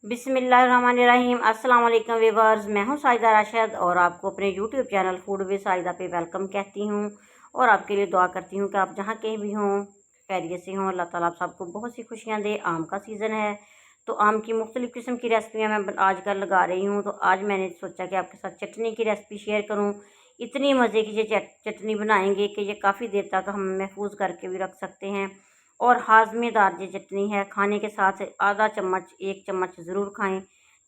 बिस्मिल्लाहिर्रहमानिर्रहीम। अस्सलाम वालेकुम व्यूअर्स, मैं हूं साइदा राशिद और आपको अपने YouTube channel food with Saida पे वेलकम कहती हूं और आपके लिए दुआ करती हूं कि आप जहां कहीं भी हों खैरियत से हों। अल्लाह ताला आप सबको बहुत सी खुशियां दे। आम का सीज़न है तो आम की मुख्तलिफ़ किस्म की रेसिपियाँ मैं आजकल लगा रही हूँ। तो आज मैंने सोचा कि आपके साथ चटनी की रेसिपी शेयर करूँ। इतनी मज़े की ये चटनी बनाएंगे कि ये काफ़ी देर तक हम महफूज करके भी रख सकते हैं और हाजमेदार ये चटनी है। खाने के साथ आधा चम्मच 1 चम्मच ज़रूर खाएं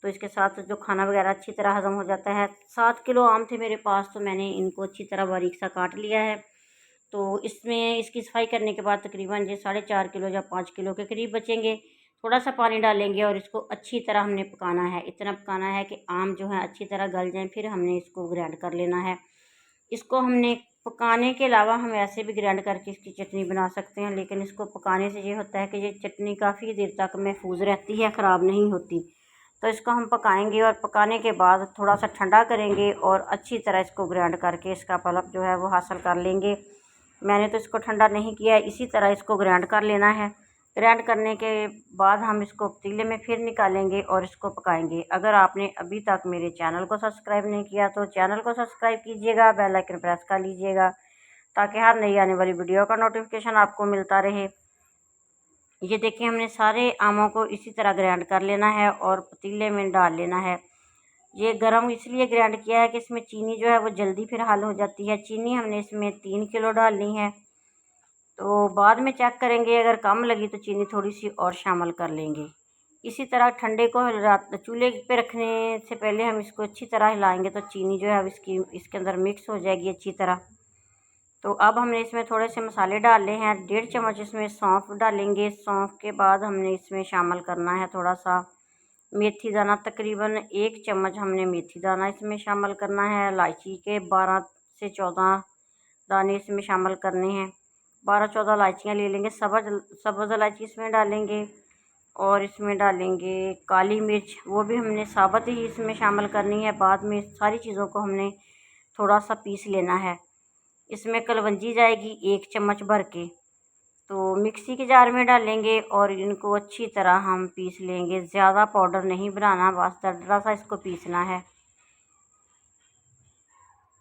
तो इसके साथ जो खाना वगैरह अच्छी तरह हज़म हो जाता है। 7 किलो आम थे मेरे पास तो मैंने इनको अच्छी तरह बारीक सा काट लिया है। तो इसमें इसकी सफाई करने के बाद तकरीबन ये 4.5 किलो या 5 किलो के करीब बचेंगे। थोड़ा सा पानी डालेंगे और इसको अच्छी तरह हमने पकाना है। इतना पकाना है कि आम जो है अच्छी तरह गल जाएं, फिर हमने इसको ग्राइंड कर लेना है। इसको हमने पकाने के अलावा हम ऐसे भी ग्राइंड करके इसकी चटनी बना सकते हैं, लेकिन इसको पकाने से ये होता है कि ये चटनी काफ़ी देर तक महफूज रहती है, ख़राब नहीं होती। तो इसको हम पकाएंगे और पकाने के बाद थोड़ा सा ठंडा करेंगे और अच्छी तरह इसको ग्राइंड करके इसका पल्प जो है वो हासिल कर लेंगे। मैंने तो इसको ठंडा नहीं किया, इसी तरह इसको ग्राइंड कर लेना है। ग्राइंड करने के बाद हम इसको पतीले में फिर निकालेंगे और इसको पकाएंगे। अगर आपने अभी तक मेरे चैनल को सब्सक्राइब नहीं किया तो चैनल को सब्सक्राइब कीजिएगा, बेल आइकन प्रेस कर लीजिएगा ताकि हर नई आने वाली वीडियो का नोटिफिकेशन आपको मिलता रहे। ये देखिए हमने सारे आमों को इसी तरह ग्राइंड कर लेना है और पतीले में डाल लेना है। ये गरम इसलिए ग्राइंड किया है कि इसमें चीनी जो है वो जल्दी फिर हल हो जाती है। चीनी हमने इसमें 3 किलो डालनी है, तो बाद में चेक करेंगे, अगर कम लगी तो चीनी थोड़ी सी और शामिल कर लेंगे। इसी तरह ठंडे को चूल्हे पे रखने से पहले हम इसको अच्छी तरह हिलाएंगे तो चीनी जो है अब इसके अंदर मिक्स हो जाएगी अच्छी तरह। तो अब हमने इसमें थोड़े से मसाले डाले हैं। 1.5 चम्मच इसमें सौंफ डालेंगे। सौंफ के बाद हमने इसमें शामिल करना है थोड़ा सा मेथी दाना, तकरीबन 1 चम्मच हमने मेथी दाना इसमें शामिल करना है। इलायची के 12 से 14 दाने इसमें शामिल करने हैं। 12-14 इलायचियाँ ले लेंगे। सब्ज़ इलायची इसमें डालेंगे और इसमें डालेंगे काली मिर्च, वो भी हमने साबुत ही इसमें शामिल करनी है। बाद में सारी चीज़ों को हमने थोड़ा सा पीस लेना है। इसमें कलवंजी जाएगी 1 चम्मच भर के, तो मिक्सी के जार में डालेंगे और इनको अच्छी तरह हम पीस लेंगे। ज़्यादा पाउडर नहीं बनाना, बस दरदरा सा इसको पीसना है।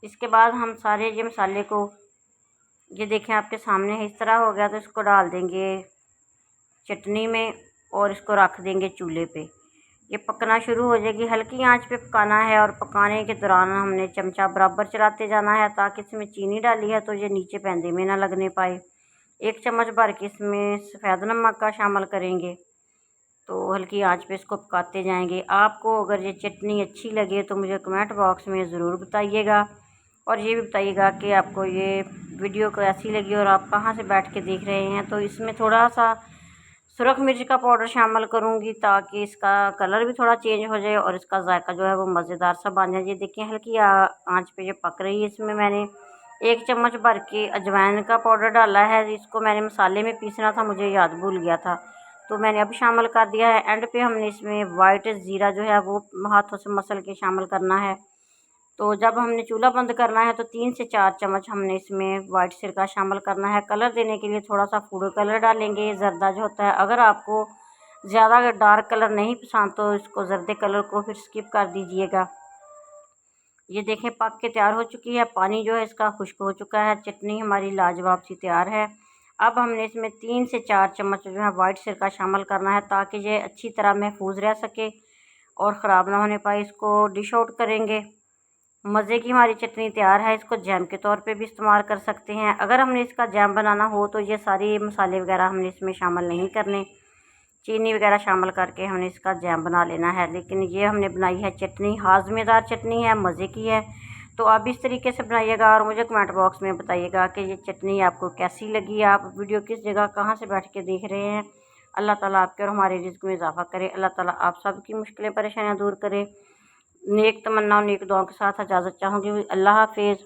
इसके बाद हम सारे ये मसाले को, ये देखें आपके सामने है, इस तरह हो गया तो इसको डाल देंगे चटनी में और इसको रख देंगे चूल्हे पे। ये पकना शुरू हो जाएगी। हल्की आंच पे पकाना है और पकाने के दौरान हमने चमचा बराबर चलाते जाना है ताकि इसमें चीनी डाली है तो ये नीचे पैंदे में ना लगने पाए। 1 चम्मच भर के इसमें सफ़ेद नमक का शामिल करेंगे, तो हल्की आंच पे इसको पकाते जाएंगे। आपको अगर ये चटनी अच्छी लगे तो मुझे कमेंट बॉक्स में ज़रूर बताइएगा और ये भी बताइएगा कि आपको ये वीडियो कैसी लगी और आप कहाँ से बैठ के देख रहे हैं। तो इसमें थोड़ा सा सुरख मिर्च का पाउडर शामिल करूँगी ताकि इसका कलर भी थोड़ा चेंज हो जाए और इसका जायका जो है वो मज़ेदार सा बन जाए। ये देखिए हल्की आंच पे ये पक रही है। इसमें मैंने 1 चम्मच भर के अजवाइन का पाउडर डाला है। इसको मैंने मसाले में पीसना था, मुझे याद भूल गया था, तो मैंने अब शामिल कर दिया है। एंड पे हमने इसमें वाइट ज़ीरा जो है वो हाथों से मसल के शामिल करना है। तो जब हमने चूल्हा बंद करना है तो 3 से 4 चम्मच हमने इसमें वाइट सिरका शामिल करना है। कलर देने के लिए थोड़ा सा फूड कलर डालेंगे, जर्दा जो होता है। अगर आपको ज़्यादा डार्क कलर नहीं पसंद तो इसको जर्दे कलर को फिर स्किप कर दीजिएगा। ये देखें पक के तैयार हो चुकी है। पानी जो है इसका खुश्क हो चुका है। चटनी हमारी लाजवाब सी तैयार है। अब हमने इसमें 3 से 4 चम्मच जो है वाइट सिरका शामिल करना है ताकि ये अच्छी तरह महफूज रह सके और ख़राब ना होने पाए। इसको डिश आउट करेंगे। मज़े की हमारी चटनी तैयार है। इसको जैम के तौर पे भी इस्तेमाल कर सकते हैं। अगर हमने इसका जैम बनाना हो तो ये सारे मसाले वगैरह हमने इसमें शामिल नहीं करने, चीनी वगैरह शामिल करके हमने इसका जैम बना लेना है। लेकिन ये हमने बनाई है चटनी, हाजमेदार चटनी है, मज़े की है। तो आप इस तरीके से बनाइएगा और मुझे कमेंट बॉक्स में बताइएगा कि ये चटनी आपको कैसी लगी। आप वीडियो किस जगह कहाँ से बैठ के देख रहे हैं। अल्लाह ताला आपके और हमारे रिज़्क़ में इजाफ़ा करे। अल्लाह ताला आप सब की मुश्किलें परेशानियाँ दूर करे। नेक तमन्ना और नेक दुआओं के साथ इजाज़त चाहूँगी। अल्लाह हाफ़िज़।